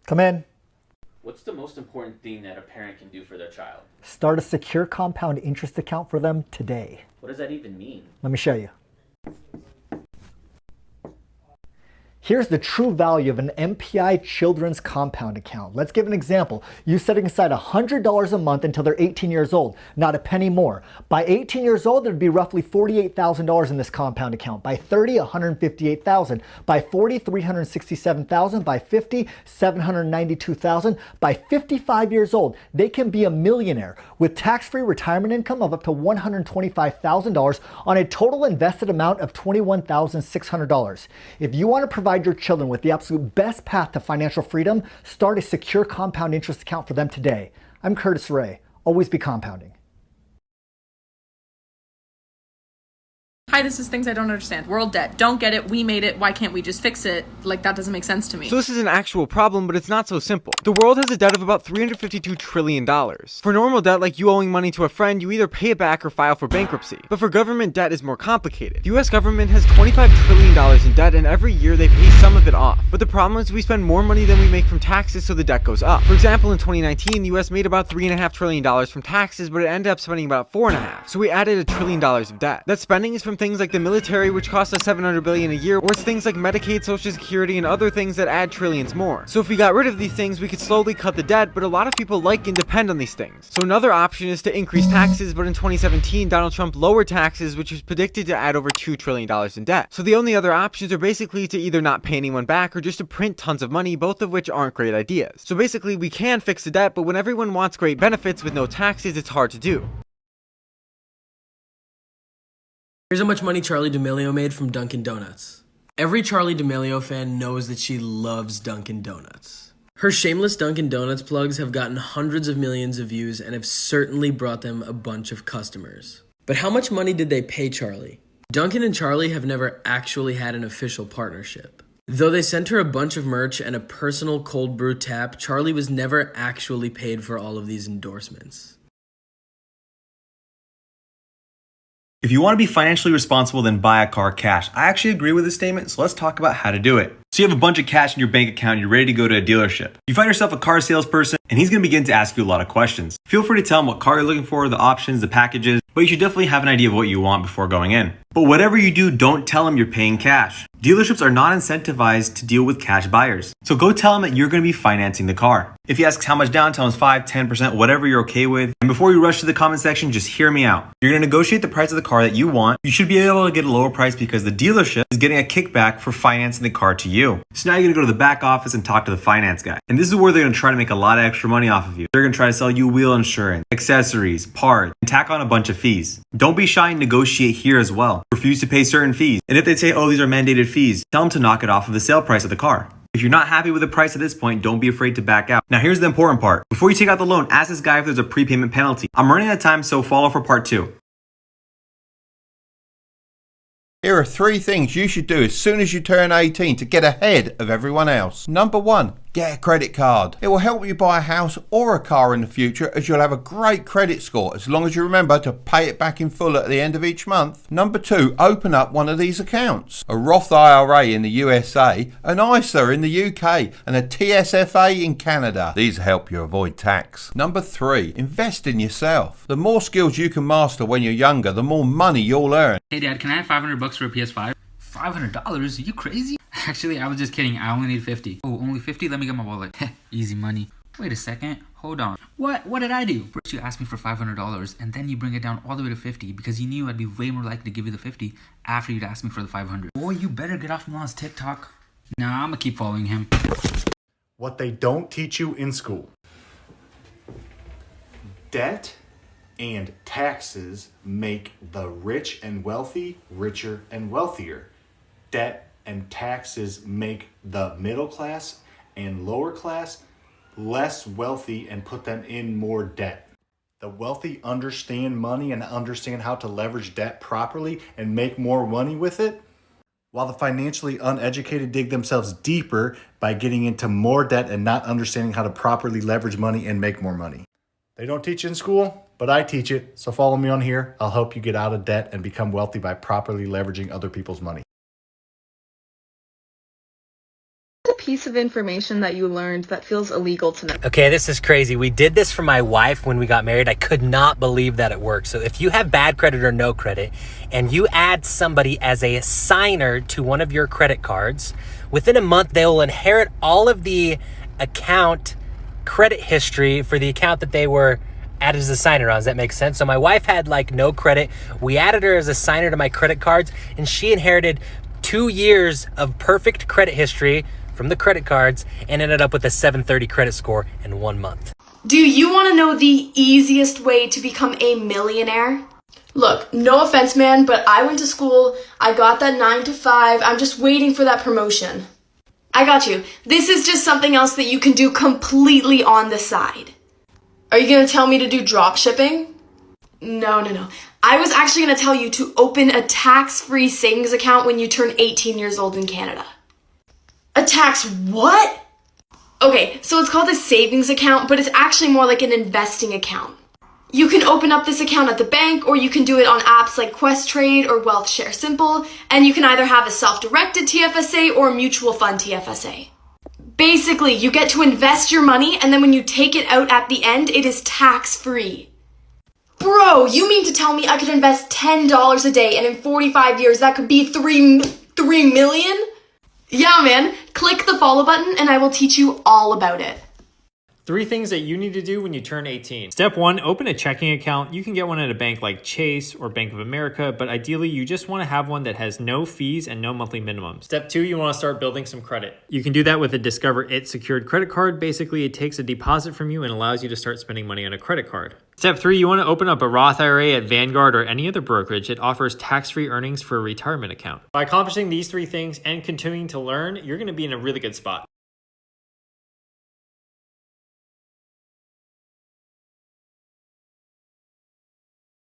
Come in. What's the most important thing that a parent can do for their child? Start a secure compound interest account for them today. What does that even mean? Let me show you. Here's the true value of an MPI children's compound account. Let's give an example. You setting aside $100 a month until they're 18 years old, not a penny more. By 18 years old, there'd be roughly $48,000 in this compound account. By 30, $158,000. By 40, $367,000. By 50, $792,000. By 55 years old, they can be a millionaire with tax-free retirement income of up to $125,000 on a total invested amount of $21,600. If you want to provide your children with the absolute best path to financial freedom, start a secure compound interest account for them today. I'm Curtis Ray. Always be compounding. Hi, this is things I don't understand. World debt. Don't get it. We made it. Why can't we just fix it? Like, that doesn't make sense to me. So this is an actual problem, but it's not so simple. The world has a debt of about $352 trillion. For normal debt, like you owing money to a friend, you either pay it back or file for bankruptcy. But for government debt is more complicated. The US government has $25 trillion in debt, and every year they pay some of it off. But the problem is we spend more money than we make from taxes, so the debt goes up. For example, in 2019, the US made about $3.5 trillion from taxes, but it ended up spending about $4.5. So we added $1 trillion of debt. That spending is from things like the military, which costs us $700 billion a year, or it's things like Medicaid, Social Security, and other things that add trillions more. So if we got rid of these things, we could slowly cut the debt, but a lot of people like and depend on these things. So another option is to increase taxes, but in 2017, Donald Trump lowered taxes, which was predicted to add over $2 trillion in debt. So the only other options are basically to either not pay anyone back or just to print tons of money, both of which aren't great ideas. So basically, we can fix the debt, but when everyone wants great benefits with no taxes, it's hard to do. Here's how much money Charli D'Amelio made from Dunkin' Donuts. Every Charli D'Amelio fan knows that she loves Dunkin' Donuts. Her shameless Dunkin' Donuts plugs have gotten hundreds of millions of views and have certainly brought them a bunch of customers. But how much money did they pay Charli? Dunkin' and Charli have never actually had an official partnership. Though they sent her a bunch of merch and a personal cold brew tap, Charli was never actually paid for all of these endorsements. If you want to be financially responsible, then buy a car cash. I actually agree with this statement, so let's talk about how to do it. So you have a bunch of cash in your bank account and you're ready to go to a dealership. You find yourself a car salesperson and he's going to begin to ask you a lot of questions. Feel free to tell him what car you're looking for, the options, the packages, but you should definitely have an idea of what you want before going in. But whatever you do, don't tell him you're paying cash. Dealerships are not incentivized to deal with cash buyers. So go tell him that you're going to be financing the car. If he asks how much down, tell him 5, 10%, whatever you're okay with. And before you rush to the comment section, just hear me out. You're going to negotiate the price of the car that you want. You should be able to get a lower price because the dealership is getting a kickback for financing the car to you. So now you're going to go to the back office and talk to the finance guy. And this is where they're going to try to make a lot of extra money off of you. They're going to try to sell you wheel insurance, accessories, parts, and tack on a bunch of fees. Don't be shy and negotiate here as well. Refuse to pay certain fees. And if they say, oh, these are mandated fees, tell them to knock it off of the sale price of the car. If you're not happy with the price at this point, don't be afraid to back out. Now here's the important part. Before you take out the loan, ask this guy if there's a prepayment penalty. I'm running out of time, so follow for part 2. Here are 3 things you should do as soon as you turn 18 to get ahead of everyone else. Number 1, get a credit card. It will help you buy a house or a car in the future as you'll have a great credit score as long as you remember to pay it back in full at the end of each month. Number 2, open up one of these accounts. A Roth IRA in the USA, an ISA in the UK, and a TSFA in Canada. These help you avoid tax. Number 3, invest in yourself. The more skills you can master when you're younger, the more money you'll earn. Hey Dad, can I have $500 for a PS5? $500? Are you crazy? Actually, I was just kidding. I only need 50. Oh, only 50? Let me get my wallet. Easy money. Wait a second. Hold on. What did I do? First you asked me for $500 and then you bring it down all the way to 50 because you knew I'd be way more likely to give you the 50 after you'd ask me for the 500. Boy, you better get off Milan's TikTok. Nah, I'm gonna keep following him. What they don't teach you in school. Debt and taxes make the rich and wealthy richer and wealthier. Debt and taxes make the middle class and lower class less wealthy and put them in more debt. The wealthy understand money and understand how to leverage debt properly and make more money with it, while the financially uneducated dig themselves deeper by getting into more debt and not understanding how to properly leverage money and make more money. They don't teach in school, but I teach it, so follow me on here. I'll help you get out of debt and become wealthy by properly leveraging other people's money. piece of information that you learned that feels illegal to know? Okay, this is crazy. We did this for my wife when we got married. I could not believe that it worked. So if you have bad credit or no credit, and you add somebody as a signer to one of your credit cards, within a month, they will inherit all of the account credit history for the account that they were added as a signer on. Does that make sense? So my wife had like no credit. We added her as a signer to my credit cards, and she inherited 2 years of perfect credit history from the credit cards and ended up with a 730 credit score in 1 month. Do you want to know the easiest way to become a millionaire? Look, no offense, man, but I went to school, I got that 9 to 5, I'm just waiting for that promotion. I got you. This is just something else that you can do completely on the side. Are you going to tell me to do drop shipping? No. I was actually going to tell you to open a tax-free savings account when you turn 18 years old in Canada. A tax what? Okay, so it's called a savings account, but it's actually more like an investing account. You can open up this account at the bank, or you can do it on apps like Questrade or Wealth Share Simple, and you can either have a self-directed TFSA or a mutual fund TFSA. Basically, you get to invest your money, and then when you take it out at the end, it is tax-free. Bro, you mean to tell me I could invest $10 a day, and in 45 years that could be 3 million? Yeah, man. Click the follow button, and I will teach you all about it. 3 things that you need to do when you turn 18. Step 1, open a checking account. You can get one at a bank like Chase or Bank of America, but ideally you just want to have one that has no fees and no monthly minimums. Step 2, you want to start building some credit. You can do that with a Discover It secured credit card. Basically, it takes a deposit from you and allows you to start spending money on a credit card. Step 3, you want to open up a Roth IRA at Vanguard or any other brokerage. It offers tax-free earnings for a retirement account. By accomplishing these 3 things and continuing to learn, you're going to be in a really good spot.